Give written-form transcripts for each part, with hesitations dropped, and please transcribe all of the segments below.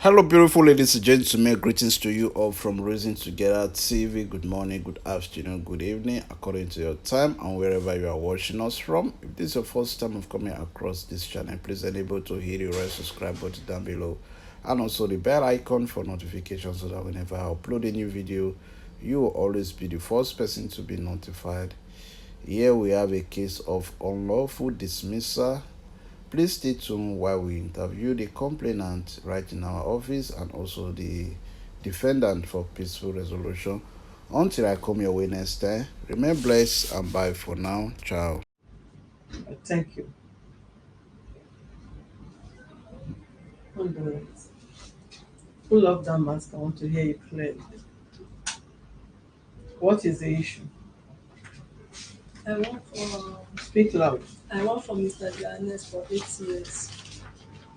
Hello, beautiful ladies and gentlemen. Greetings to you all from Raising Together TV. Good morning, good afternoon, good evening, according to your time and wherever you are watching us from. If this is your first time of coming across this channel, please enable to hit the red subscribe button down below and also the bell icon for notifications so that whenever I upload a new video, you will always be the first person to be notified. Here we have a case of unlawful dismissal. Please stay tuned while we interview the complainant right in our office and also the defendant for peaceful resolution. Until I come your way next time, remain blessed and bye for now. Ciao. Thank you. Hold on. Pull up that mask. I want to hear you clearly. What is the issue? I work for Speak loud. I work for Mr. Johannas for 8 years.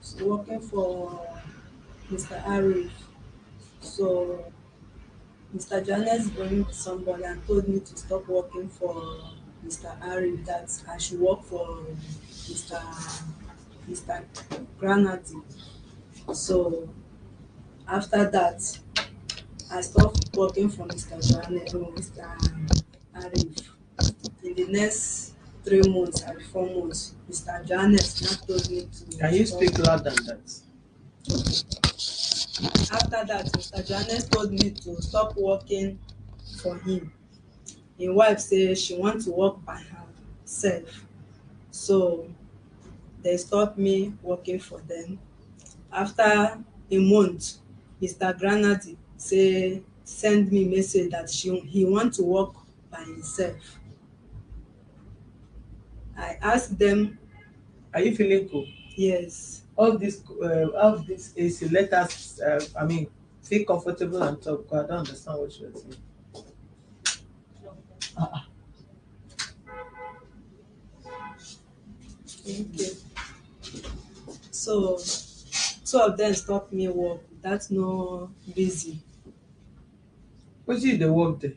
So working for Mr. Arif. So Mr. Johannes brought me to somebody and told me to stop working for Mr. Arif, that I should work for Mr. Mr. Granadi. So after that, I stopped working for Mr. Johannes or Mr. Arif. In the next 3 months and 4 months, Mr. Johannes now told me to Can you stop. speak louder than that? After that, Mr. Johannes told me to stop working for him. His wife say she want to work by herself. So they stopped me working for them. After a month, Mr. Granadi say send me message that he want to work by himself. I asked them, Are you feeling cool? yes. All this AC. Let us. Feel comfortable and talk. 'Cause I don't understand what you're saying. Okay. So two of them stop me work. That's no busy. What you the work there?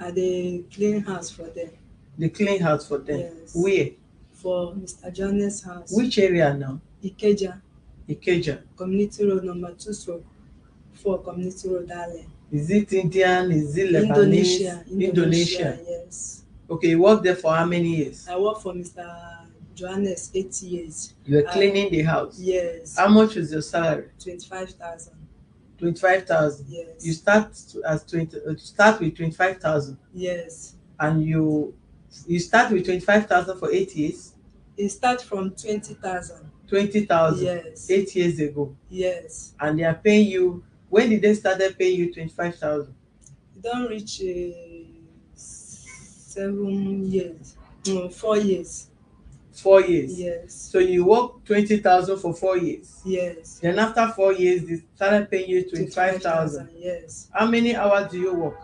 I dey clean house for them. The clean house for them. Yes. Where? For Mr. Johnny's house. Which area now? Ikeja, Ikeja. Community Road number 2/4, Community Road, Allen. Is it Indian? Is it Indonesia. Lebanese? Indonesia. Yes. Okay, you worked there for how many years? I work for Mr. Johannes 8 years. You were cleaning the house. Yes. How much was your salary? 25,000. 25,000. Yes. You start with 25,000, Yes. and you start with 25,000 for 8 years. It start from 20,000. 20,000. Yes. 8 years ago, Yes. and they are paying you. When did they started paying you 25,000? It don reach 7 years. No, 4 years. 4 years. Yes. So you work 20,000 for 4 years. Yes. Then after 4 years, they started paying you 25,000. Yes. How many hours do you work?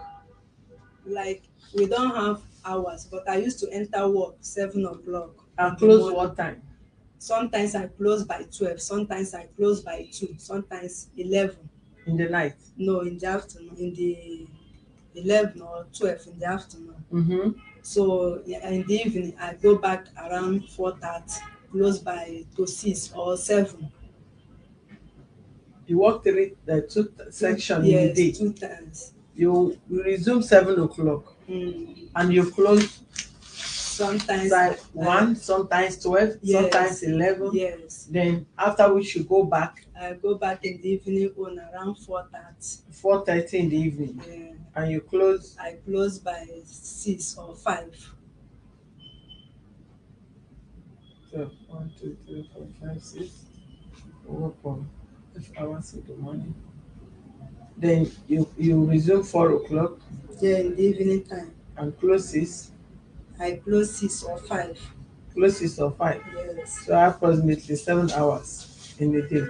Like we don't have hours, but I used to enter work 7 o'clock. And close what time? Sometimes I close by 12. Sometimes I close by 2. Sometimes 11. In the night? No, in the afternoon. In the 11 or 12 in the afternoon. Mm-hmm. So yeah, in the evening I go back around 4:30, close by to 6 or 7. You work two section in Yes, the day. 2 times. You resume 7 o'clock, and you close Sometimes like 1, sometimes 12, yes, sometimes 11. Yes. Then after which you go back. I go back in the evening on around 4:30. 4:30 in the evening. Yeah. And you close. I close by 6 or 5. So 1, 2, 3, 4, 5, 6. Work for 5 hours in the morning. Then you resume 4 o'clock. Yeah, in the evening time. And close 6. I close 6 or 5. Close 6 or 5. Yes. So approximately 7 hours in a day.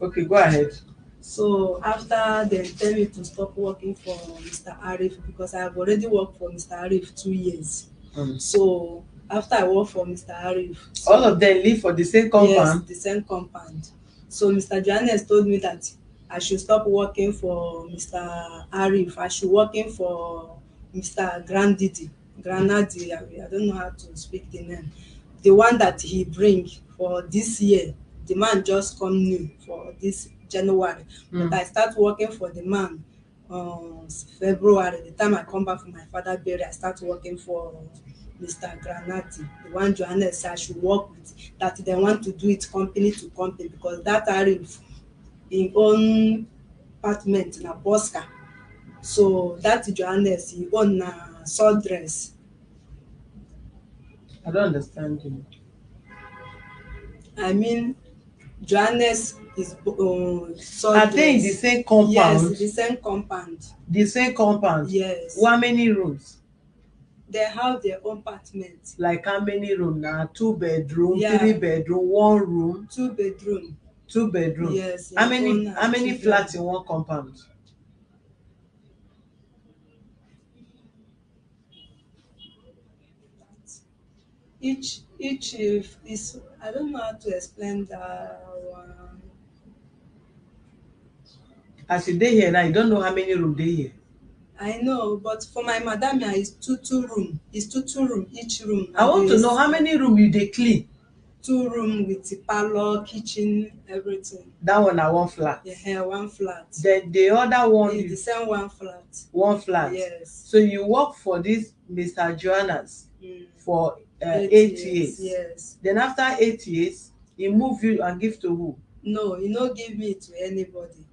Okay, go ahead. So after they tell me to stop working for Mr. Arif, because I have already worked for Mr. Arif 2 years. So after I work for Mr. Arif, so all of them live for the same compound? Yes, the same compound. So Mr. Johannes told me that I should stop working for Mr. Arif. I should working for Mr. Granadi. I don't know how to speak the name. The one that he bring for this year, the man just come new for January, but I start working for the man February. The time I come back from my father burial, I start working for Mr. Granati, the one Johannes said I should work with, that they want to do it company to company, because that Arif in own apartment na Bosca. So that Johannes he own na sundress. I don't understand you. I mean Johannes is Are they in the sundress. same compound? Yes, the same compound. The same compound? Yes. How many rooms? They have their own apartment. Like how many rooms now? 2 bedroom, Yeah. 3 bedroom, 1 room? 2 bedroom. 2 bedroom. Yes. How many children. flats in one compound? Each is, I don't know how to explain that one. As you dey here now, you don't know how many rooms dey here. I know, but for my madamia is two room. It's two room each room. I want to know how many rooms you dey clean. 2 room with the parlor, kitchen, everything. That one na one flat. Yeah, one flat. Then the other one It's the same one flat. One flat. Yes. So you work for this Mr. Johannas for 8 years. Yes. Then after 8 years, he move you and give to who? No, he no give me to anybody.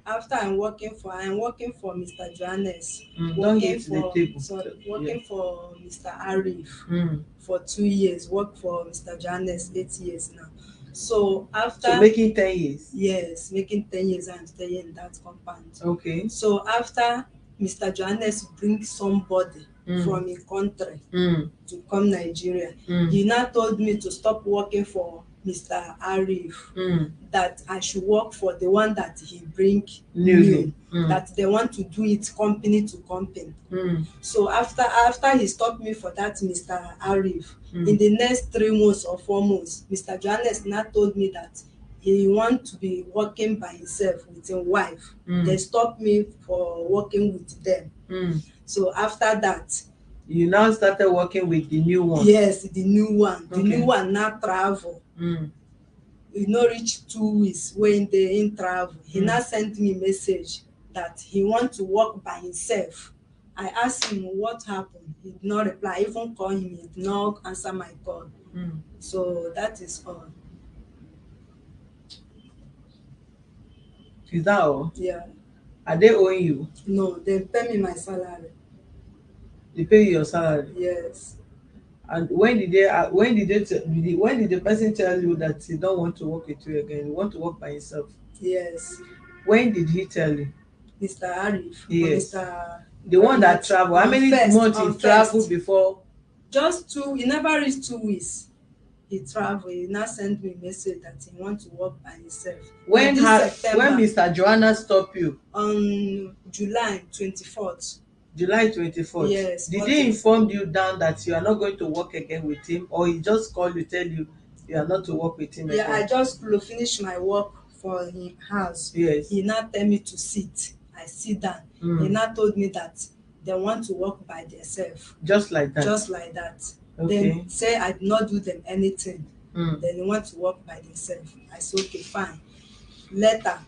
After I'm working for Mr. Johannes. Don't hit the table. Working for Mr. Arif for 2 years. Work for Mr. Johannes 8 years now. So after. So making 10 years. Yes, making 10 years and staying in that compound. Okay. So after Mr. Johannes bring somebody from a country to come Nigeria, he now told me to stop working for Mr. Arif, that I should work for the one that he bring new, that they want to do it company to company. So after he stopped me for that Mr. Arif, in the next 3 months or 4 months, Mr. Johannes now told me that he want to be working by himself with his wife. They stopped me for working with them. So after that, you now started working with the new one. Yes, the new one. The new one now travel. We no reach 2 weeks when they in travel. He now sent me message that he want to work by himself. I asked him what happened. He did not reply. I even call him, he did not answer my call. So that is all. Is that all? Yeah. Are they owing you? No, they pay me my salary. They pay you your salary? Yes. And when did the person tell you that he don't want to work with you again? He want to work by himself? Yes. When did he tell you? Mr. Arif. Yes. Mr. The one that travel. How many months he traveled before? Just 2. He never reached 2 weeks. He traveled. He now sent me a message that he want to work by himself. When Mr. Johanna stop you? On July 24th. July 24th. Yes. Did he inform you down that you are not going to work again with him, or he just called you, tell you are not to work with him again? Yeah, I just finish my work for him house. Yes. He now tell me to sit. I sit down. He now told me that they want to work by themselves. Just like that? Just like that. Okay. Then say I did not do them anything. Then they want to work by themselves. I said okay, fine. Later,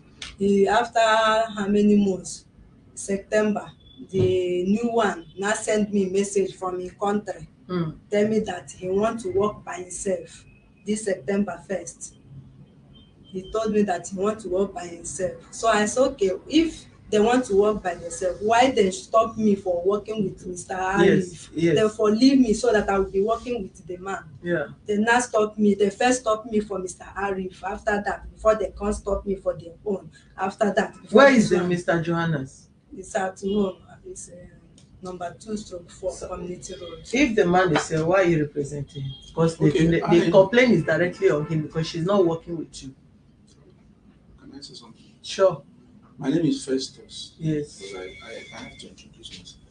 after how many months? September, the new one now send me message from his country. Tell me that he want to work by himself this September 1st. He told me that he want to work by himself. So I said okay, if they want to work by themselves, why they stop me for working with Mr. Arif? Yes. Therefore leave me so that I will be working with the man. Yeah. They now stop me. They first stop me for Mr. Arif. After that, before they can't stop me for their own. After that, where is the Mr. Johannas? It's at home. It's number 2/4 Community Road. If the man is here, why are you representing him? Because the complaint is directly on him because she's not working with you. Can I say something? Sure. My name is Festus. Yes. I have to introduce myself.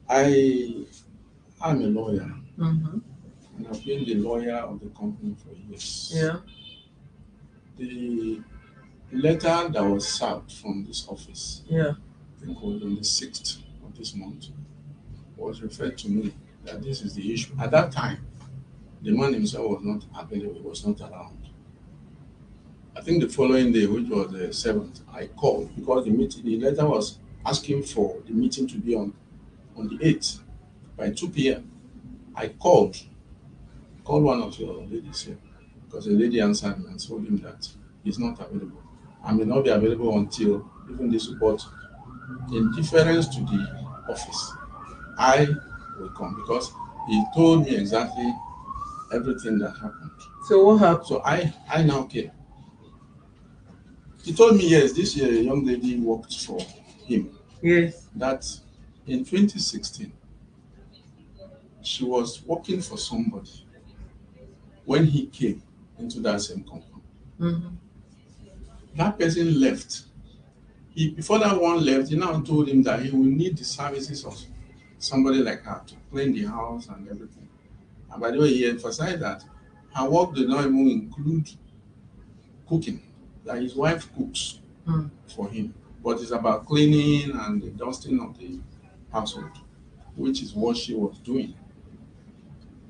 I am a lawyer. And I've been the lawyer of the company for years. Yeah. The letter that was served from this office, yeah, I think was on the 6th of this month, was referred to me that this is the issue. At that time, the man himself was not available, he was not around. I think the following day, which was the 7th, I called because the letter was asking for the meeting to be on the 8th by 2 p.m. I called one of your ladies here because the lady answered me and told him that he's not available. I may not be available until even this report, in difference to the office, I will come because he told me exactly everything that happened. So what happened? So I now came. He told me, yes, this year a young lady worked for him. Yes. That in 2016, she was working for somebody when he came into that same compound. Mm-hmm. That person left. Before that one left, he now told him that he will need the services of somebody like her to clean the house and everything. And by the way, he emphasized that her work did not even include cooking, that his wife cooks for him, but it's about cleaning and the dusting of the household, which is what she was doing.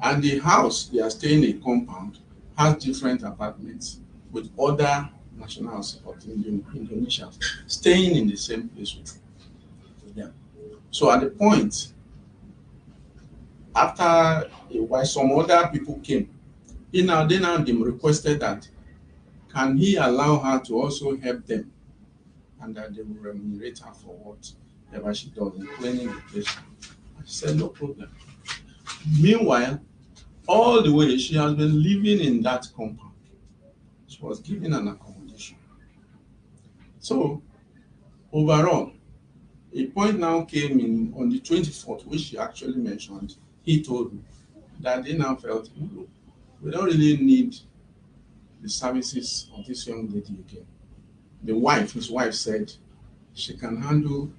And the house they are staying in a compound has different apartments with other nationals of Indonesians staying in the same place with them. So at the point, after a while, some other people came. They now requested that can he allow her to also help them and that they will remunerate her for whatever she does in cleaning the place. I said, no problem. Meanwhile, all the way she has been living in that compound. She was given an accommodation. So overall, a point now came in on the 24th, which she actually mentioned. He told me that they now felt, we don't really need the services of this young lady again. His wife said she can handle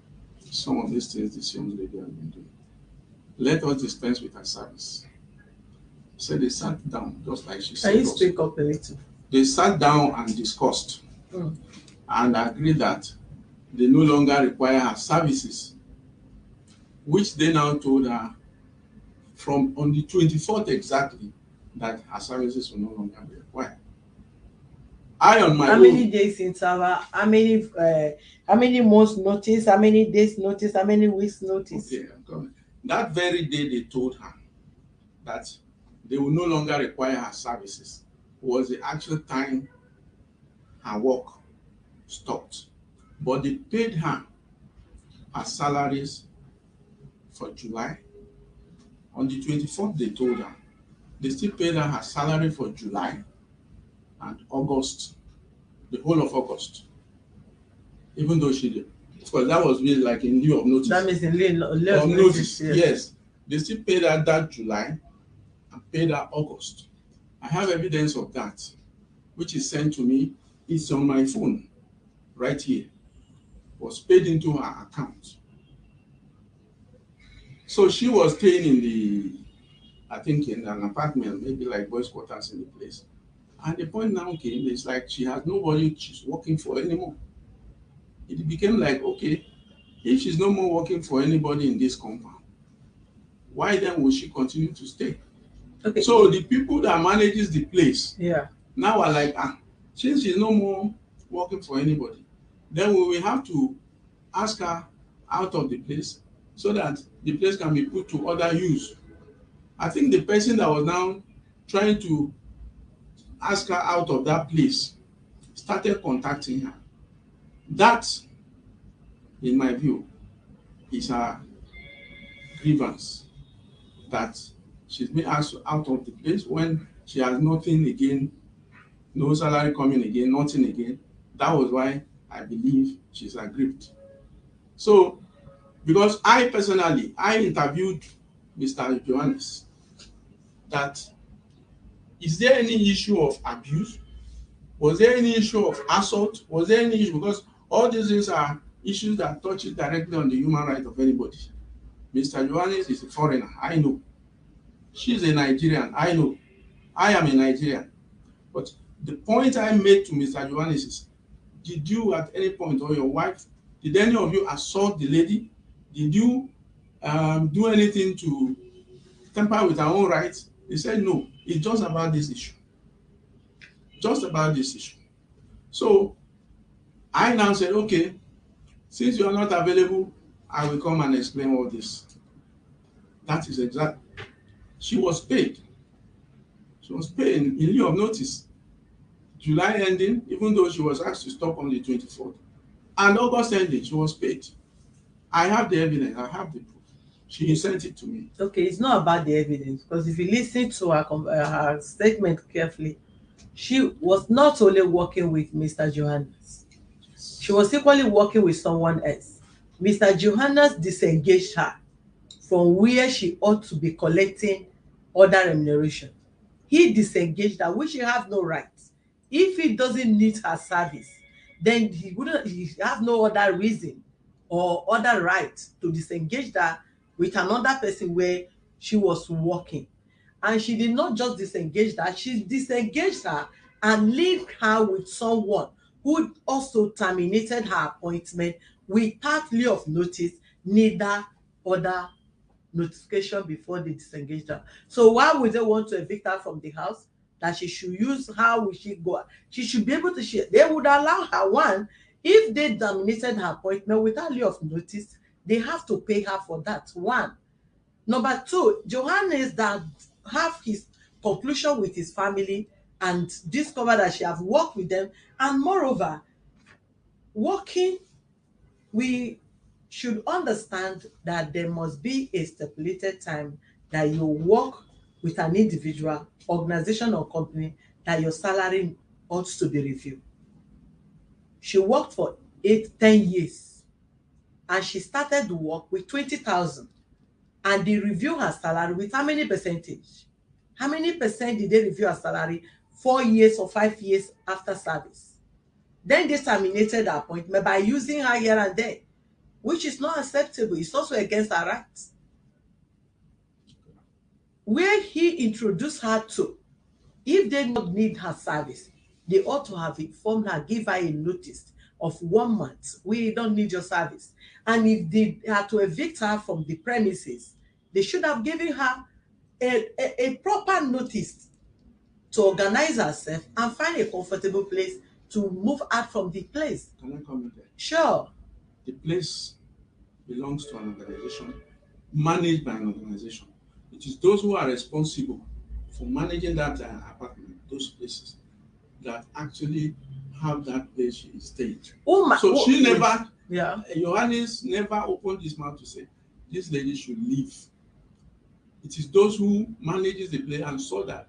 some of these things this young lady has been doing. Let us dispense with her service. So they sat down, just like she said. Can you speak up a little? They sat down and discussed and agreed that they no longer require her services, which they now told her from on the 24th exactly that her services will no longer be required. I on my How own. many days interval? How many months notice? How many days notice? How many weeks notice? Okay, I'm coming. That very day they told her that they will no longer require her services was the actual time her work stopped. But they paid her salaries for July. On the 24th, they told her they still paid her salary for July and August, the whole of August. Even though she did. Of course, that was really like in lieu of notice. That means in lieu of notice. Yes. They still paid her that July and paid her August. I have evidence of that, which is sent to me. It's on my phone right here. Was paid into her account. So she was staying I think in an apartment, maybe like boys' quarters in the place. And the point now came, it's like she has nobody she's working for anymore. It became like, okay, if she's no more working for anybody in this compound, why then will she continue to stay? Okay. So the people that manages the place now are like, since she's no more working for anybody, then we will have to ask her out of the place so that the place can be put to other use. I think the person that was now trying to ask her out of that place started contacting her. That, in my view, is her grievance, that she's been asked out of the place when she has nothing again, no salary coming again, nothing again. That was why I believe she's aggrieved. So, because I personally, interviewed Mr. Johannas, that is there any issue of abuse? Was there any issue of assault? Was there any issue? Because all these things are issues that touch directly on the human right of anybody. Mr. Johannes is a foreigner, I know. She's a Nigerian, I know. I am a Nigerian. But the point I made to Mr. Johannes is, did you at any point, or your wife, did any of you assault the lady? Did you do anything to tamper with her own rights? He said, no, it's just about this issue. Just about this issue. So I now said, okay, since you are not available, I will come and explain all this. That is exact. She was paid. She was paid in lieu of notice. July ending, even though she was asked to stop on the 24th. And August ending, she was paid. I have the evidence, I have the proof. She sent it to me. Okay, it's not about the evidence, because if you listen to her statement carefully, she was not only working with Mr. Johannas, she was equally working with someone else. Mr. Johannas disengaged her from where she ought to be collecting other remuneration. He disengaged her, which he have no right. If he doesn't need her service, then he has no other reason or other right to disengage her with another person where she was working. And she did not just disengage her, she disengaged her and linked her with someone who also terminated her appointment without leave of notice, neither other notification before they disengaged her. So why would they want to evict her from the house? That she should use, how will she go? She should be able to share. They would allow her, one, if they terminated her appointment without leave of notice, they have to pay her for that. One. Number two, Johannes that have his conclusion with his family and discover that she have worked with them, and moreover, working, we should understand that there must be a stipulated time that you work with an individual, organization or company, that your salary ought to be reviewed. She worked for 10 years and she started to work with 20,000, and they review her salary with how many percentage? How many percent did they review her salary? 4 years or 5 years after service. Then they terminated her appointment by using her here and there, which is not acceptable. It's also against her rights. Where he introduced her to, if they not need her service, they ought to have informed her, give her a notice of 1 month. We don't need your service. And if they had to evict her from the premises, they should have given her a proper notice to organize herself and find a comfortable place to move out from the place. Can I comment there? Sure. The place belongs to an organization, managed by an organization. It is those who are responsible for managing that apartment, those places, that actually have that place she stayed. So she never, Johannes never opened his mouth to say, this lady should leave. It is those who manages the place and saw that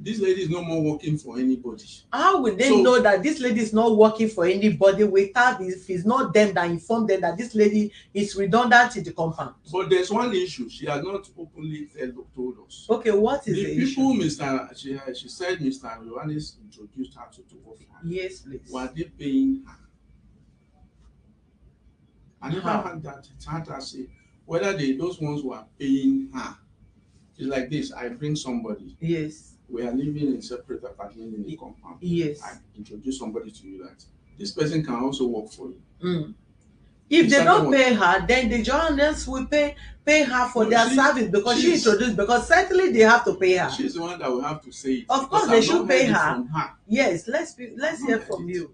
this lady is no more working for anybody. How would they know that this lady is not working for anybody without, if it's not them that informed them that this lady is redundant in the compound? But there's one issue she has not openly told us. Okay, what is the people issue? She said Mr. Johannes introduced her to work for her. Yes, please. Were they paying her? I never had that. It's hard to say whether those ones who are paying her. It's like this, I bring somebody. Yes. We are living in separate apartment in the compound. Yes. I introduce somebody to you that this person can also work for you. Mm. If they don't pay her, then the journalists will pay her for their service, because she introduced, because certainly they have to pay her. She's the one that will have to say it. Of course they should pay her. Yes, let's hear from you.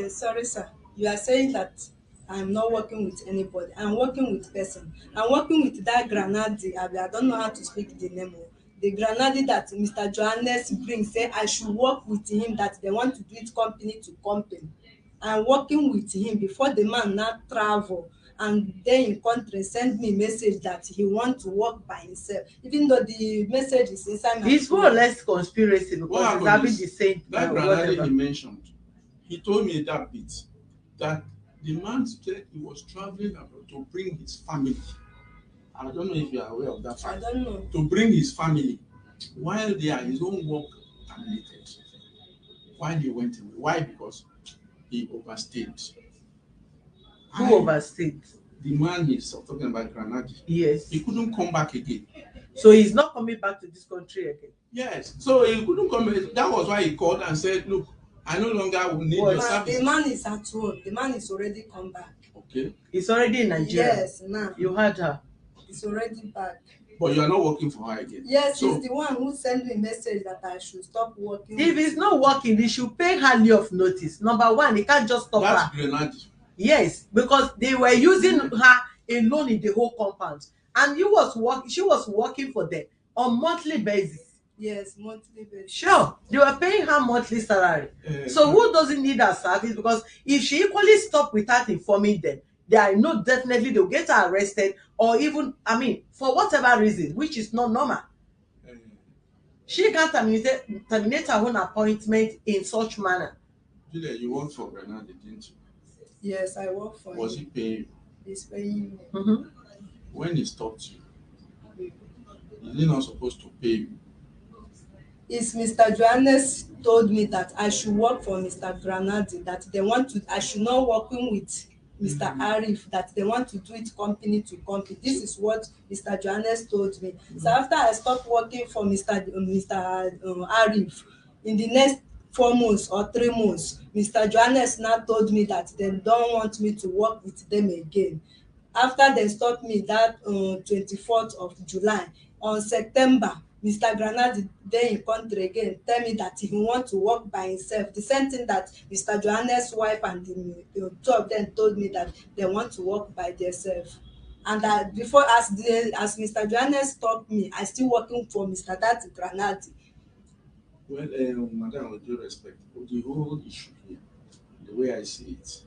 Sorry sir, you are saying that I'm not working with anybody. I'm working with person. I'm working with that Granadi. I don't know how to speak the name of the Granadi that Mr. Johannes brings. Say I should work with him, that they want to do it company to company. I'm working with him before the man now travel, and then in country send me message that he want to work by himself, even though the message is inside my phone. It's more or less conspiracy, because he's having the same that Granadi he mentioned. He told me that bit, that the man said he was traveling abroad to bring his family. I don't know if you are aware of that fact. I don't know. To bring his family. While there, his own work terminated. While he went away. Why? Because he overstayed. Who overstayed? The man he's talking about, Granadi. Yes. He couldn't come back again. So he's not coming back to this country again? Yes. So he couldn't come. That was why he called and said, look, I no longer will need your service. The man is at home. The man is already come back. Okay. He's already in Nigeria. Yes, now. You heard her. He's already back. But you are not working for her again. Yes, So he's the one who sent me a message that I should stop working. If it's not working, they should pay her leave of notice. Number one, they can't just stop that's her. Grenade. Yes, because they were using her alone in the whole compound, and she was working for them on monthly basis. Yes, monthly basis. Sure, they were paying her monthly salary. So who doesn't need her service? Because if she equally stopped without informing them, I know definitely they'll get her arrested, or even, for whatever reason, which is not normal. She can terminate her own appointment in such manner. Juliet, you worked for Grenade, didn't you? Yes, I work for Was him. he paying you? He's paying me. When he stopped you, is he not supposed to pay you? It's Mr. Johannes told me that I should work for Mr. Granadi, that I should not working with Mr. Arif, that they want to do it company to company. This is what Mr. Johannes told me. So after I stopped working for Mr. Arif, in the next 4 months or 3 months, Mr. Johannes now told me that they don't want me to work with them again. After they stopped me that 24th of July, on September, Mr. Granadi dey in country again tell me that he want to work by himself. The same thing that Mr. Johannes wife and the two of them told me, that they want to work by themselves. And that before, as Mr. Johannes stopped me, I still working for Mr. That Granadi. Well, madam, with due respect, the whole issue here, the way I see it,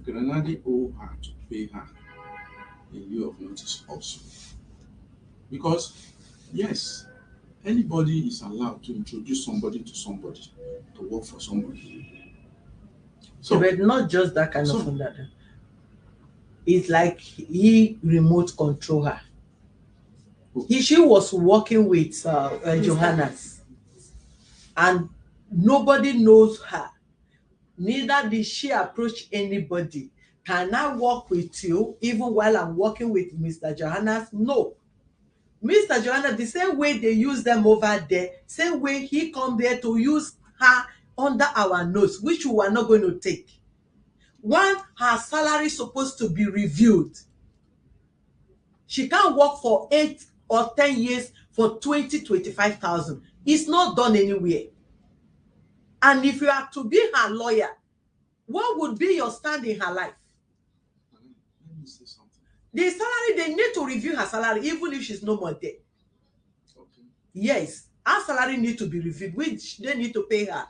Grenade owe her to pay her in lieu of notice also. Because, yes, anybody is allowed to introduce somebody to work for somebody. So, but not just that kind of under. It's like he remote control her. She was working with Johannas, and nobody knows her. Neither did she approach anybody. Can I work with you even while I'm working with Mr. Johannas? No. Mr. Johannes, the same way they use them over there, same way he come there to use her under our nose, which we are not going to take. One, her salary is supposed to be reviewed. She can't work for 8 or 10 years for 25,000. It's not done anywhere. And if you are to be her lawyer, what would be your stand in her life? Let me say something. The salary, they need to review her salary even if she's no more there. Okay. Yes, her salary need to be reviewed, which they need to pay her.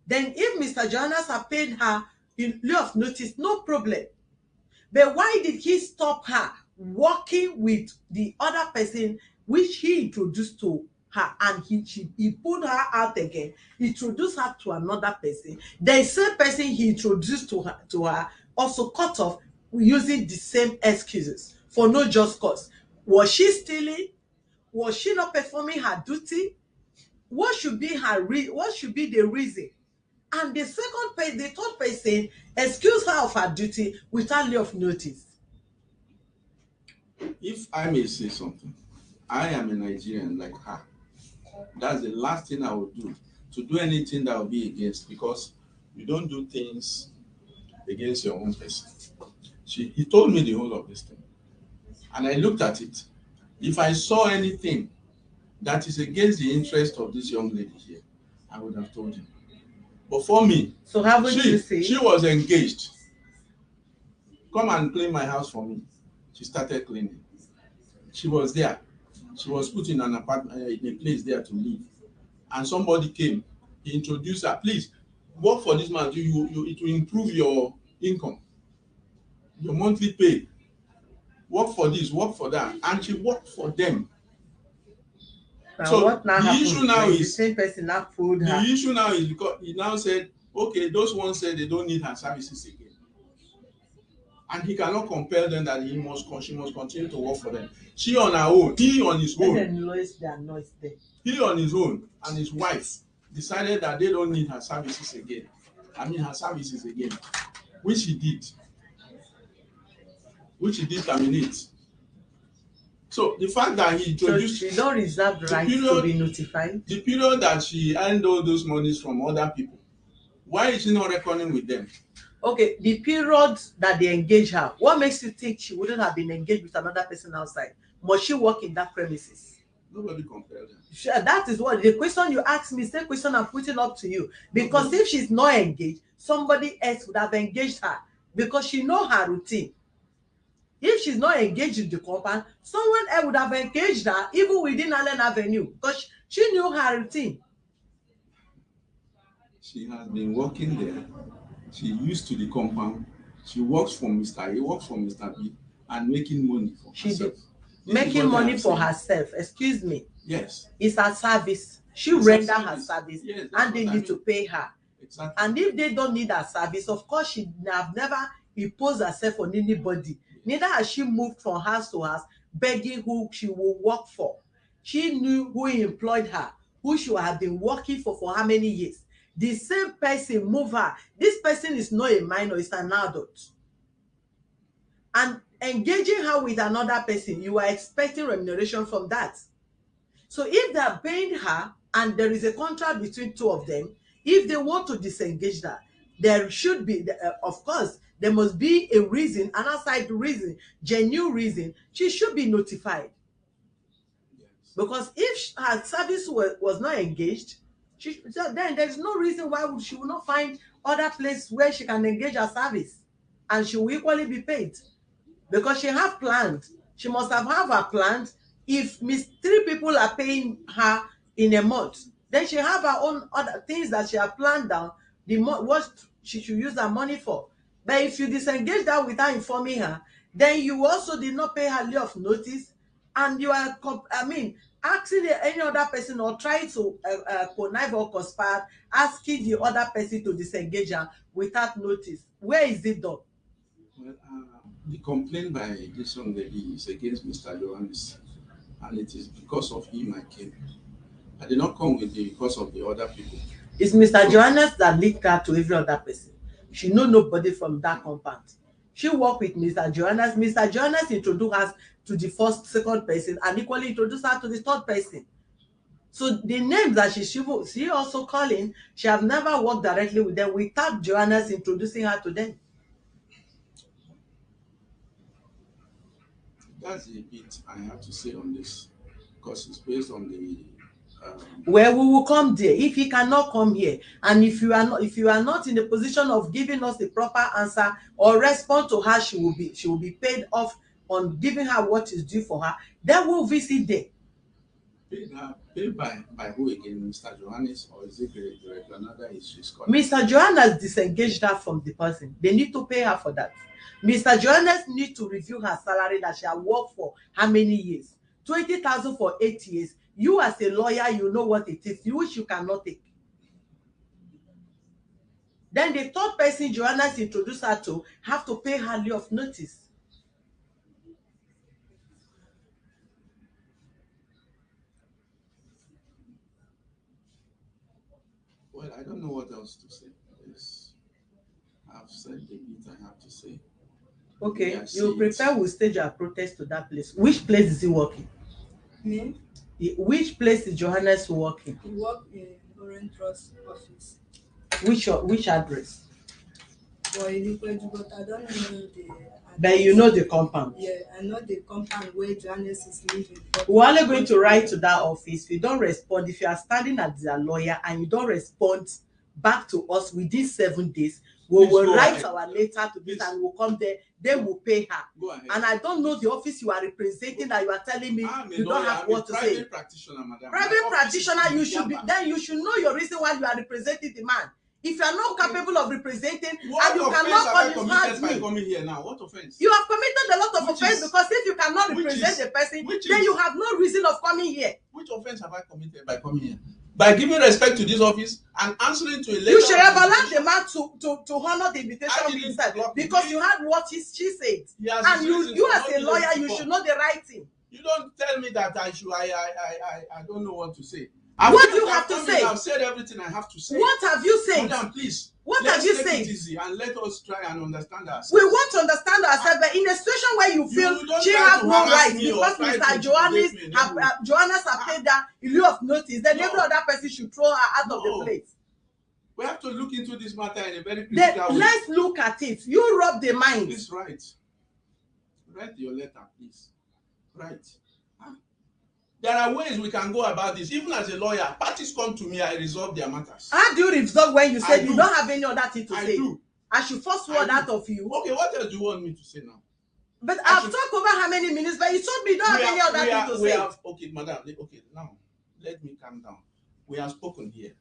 Then if Mr. Johannes have paid her in lieu of notice, no problem. But why did he stop her working with the other person which he introduced to her, and he pulled her out again, introduced her to another person? The same person he introduced to her also cut off using the same excuses for no just cause. Was she stealing? Was she not performing her duty? What should be the reason? And the third person excuse her of her duty without leave of notice. If I may say something, I am a Nigerian like her. That's the last thing I would do, to do anything that will be against, because you don't do things against your own person. He told me the whole of this thing, and I looked at it. If I saw anything that is against the interest of this young lady here, I would have told him. But for me, so haven't you seen? She was engaged. Come and clean my house for me. She started cleaning. She was there. She was put in an apartment, in a place there to live. And somebody came. He introduced her. Please work for this man. It will improve your income, your monthly pay. Work for this, work for that, and she worked for them. Now, so what now the issue now is the same person now pulled her. The issue now is because he now said, okay, those ones said they don't need her services again, and he cannot compel them that she must continue to work for them. She on her own, he on his own. He on his own, and his wife decided that they don't need her services again. Which he did terminate. So the fact that he introduced, so she don't reserve the right to be notified. The period that she earned all those monies from other people, why is she not reckoning with them? Okay, the period that they engage her, what makes you think she wouldn't have been engaged with another person outside? must she work in that premises? Nobody compelled her. That is what the question you asked me, same question I'm putting up to you. Because Nobody. if she's not engaged, somebody else would have engaged her because she know her routine. If she's not engaged in the compound, someone else would have engaged her even within Allen Avenue because she knew her routine. She has been working there. She used to the compound. She works for Mr. A, works for Mr. B, and making money for She herself. did This is making what I money am for saying. herself. Excuse me. Yes. It's her service. She It's her render her service. service, Yes, that's and they what I need to mean. pay her. Exactly. And if they don't need her service, of course she have never imposed herself on anybody. Neither has she moved from house to house begging who she will work for. She knew who employed her, who she had been working for how many years. The same person move her. This person is not a minor, it's an adult. And engaging her with another person, you are expecting remuneration from that. So if they are paying her and there is a contract between two of them, if they want to disengage her, there should be, of course, there must be a reason, an outside reason, genuine reason. She should be notified. Yes. Because if her service was not engaged, then there's no reason why she will not find other place where she can engage her service and she will equally be paid. Because she have planned. She must have her planned. If three people are paying her in a month, then she have her own other things that she have planned down, what she should use her money for. But if you disengage that without informing her, then you also did not pay her leave of notice, and you are, asking any other person or trying to connive or conspire, asking the other person to disengage her without notice. Where is it done? Well, the complaint by this young lady is against Mr. Johannas, and it is because of him I came. I did not come with you because of the other people. It's Mr. Johannes that linked her to every other person. She know nobody from that compound. She worked with Mr. Johannes. Mr. Johannes introduced her to the second person, and equally introduced her to the third person. So the names that she also calling, she have never worked directly with them without Johannes introducing her to them. That's the bit I have to say on this, because it's based on the. Well, we will come there. If he cannot come here, and if you are not in the position of giving us the proper answer or respond to her, she will be paid off on giving her what is due for her. Then we'll visit there. Paid by who again, Mr. Johannes, or is it director? Another is she's called. Mr. Johannes disengaged her from the person. They need to pay her for that. Mr. Johannes need to review her salary that she has worked for how many years? 20,000 for 8 years. You as a lawyer, you know what it is, which you cannot take. Then the third person Johannes introduced her to have to pay her leave of notice. Well, I don't know what else to say. I've said the bit I have to say. Okay, you prefer we stage our protest to that place. Which place is he working? Me? Which place is Johannes working? He work in Orange Trust office. Which address? For Ilipweju, but I don't know the address. But you know the compound. Yeah, I know the compound where Johannes is living. We're only going to write to that office. If you don't respond, if you are standing as their lawyer and you don't respond back to us within 7 days, we will write our letter to this and we'll come there. They will pay her. And I don't know the office you are representing that you are telling me you don't have what to say. Private practitioner, madam. Private practitioner, you should know your reason why you are representing the man. If you are not capable of representing and you cannot understand me, coming here now, what offense? you have committed a lot of offense because if you cannot represent the person, then you have no reason of coming here. Which offense have I committed by coming here? By giving respect to this office and answering to a letter. You should have allowed the man to honor the invitation himself because you had what she said. And you as a lawyer, you should know the right thing. You don't tell me that I don't know what to say. What do you have to say? I've said everything I have to say. What have you said? Madam, please. What have you said? Take it easy and let us try and understand ourselves. We want to understand ourselves, but in a situation where you feel she has no right because Mr. Johannes have paid her in lieu of notice, then every other person should throw her out of the place. We have to look into this matter in a very critical way. Let's look at it. You rub the mind. Please write. Write your letter, please. Write. There are ways we can go about this. Even as a lawyer, parties come to me, I resolve their matters. How do you resolve when you said you don't have any other thing to I say? do. I should first word out of you. Okay, what else do you want me to say now? But I've talked over how many minutes, but you told me you don't have any other thing to say. Okay, madam, okay, now, let me calm down. We have spoken here.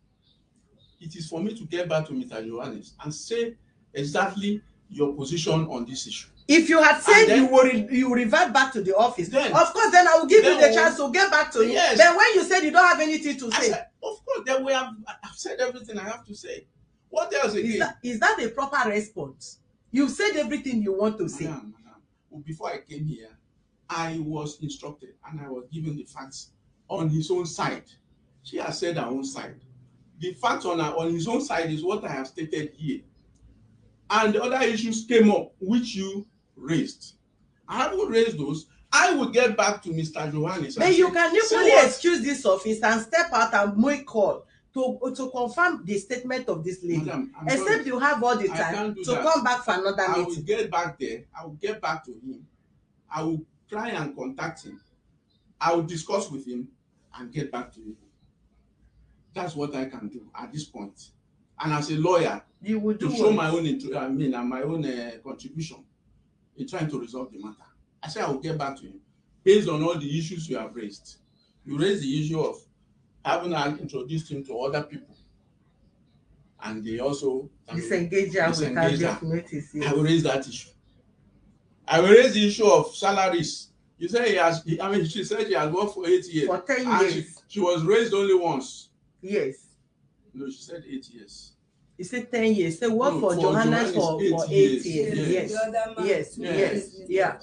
It is for me to get back to Mr. Johannes and say exactly your position on this issue. If you had said then, you revert back to the office, then, of course, then I will give you the chance to get back to him. Yes. Then when you said you don't have anything to say, of course, then I've said everything I have to say. What else again? Is that a proper response? You've said everything you want to say. Madam, before I came here, I was instructed and I was given the facts on his own side. She has said her own side. The facts on his own side is what I have stated here. And the other issues came up, which you raised. I haven't raised those. I will get back to Mr. Johannes. But you can equally excuse this office and step out and make call to confirm the statement of this lady. Madam, except sorry, you have all the time to come back for another meeting. I will get back there. I will get back to him. I will try and contact him. I will discuss with him and get back to you. That's what I can do at this point. And as a lawyer, you would do to show my own my own contribution in trying to resolve the matter. I say I will get back to him based on all the issues you have raised. You raised the issue of having introduced him to other people, and they also disengage her without just notice. Yes. I will raise that issue. I will raise the issue of salaries. You say she said she has worked for 8 years. For 10 years. She was raised only once. Yes. No, she said 8 years. You said 10 years. Say work for Johannas for 8 years. Yes. Yeah.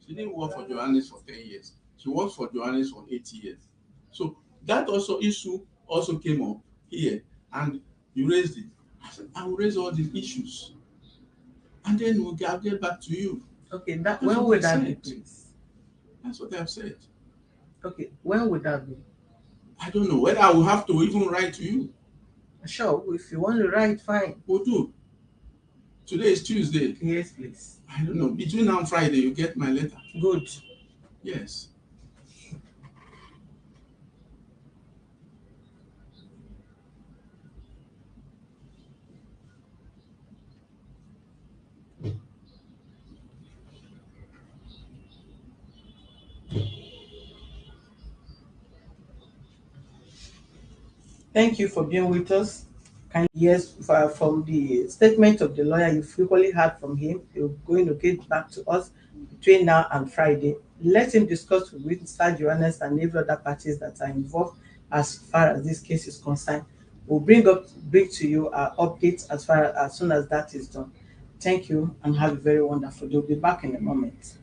She didn't work for Johannes for 10 years. She worked for Johannes for 8 years. So that issue also came up here, and you raised it. I said, I will raise all these issues, and then I'll get back to you. Okay, when would that be, please? That's what I've said. Okay, when would that be? I don't know whether I will have to even write to you. Sure, if you want to write, fine. We'll do. Today is Tuesday. Yes, please. I don't know. Between now and Friday, you get my letter. Good. Yes. Thank you for being with us. Yes, from the statement of the lawyer, you frequently heard from him. You're going to get back to us between now and Friday. Let him discuss with Mr. Johannes and every other parties that are involved as far as this case is concerned. We'll bring to you our updates as soon as that is done. Thank you and have a very wonderful day. We'll be back in a moment.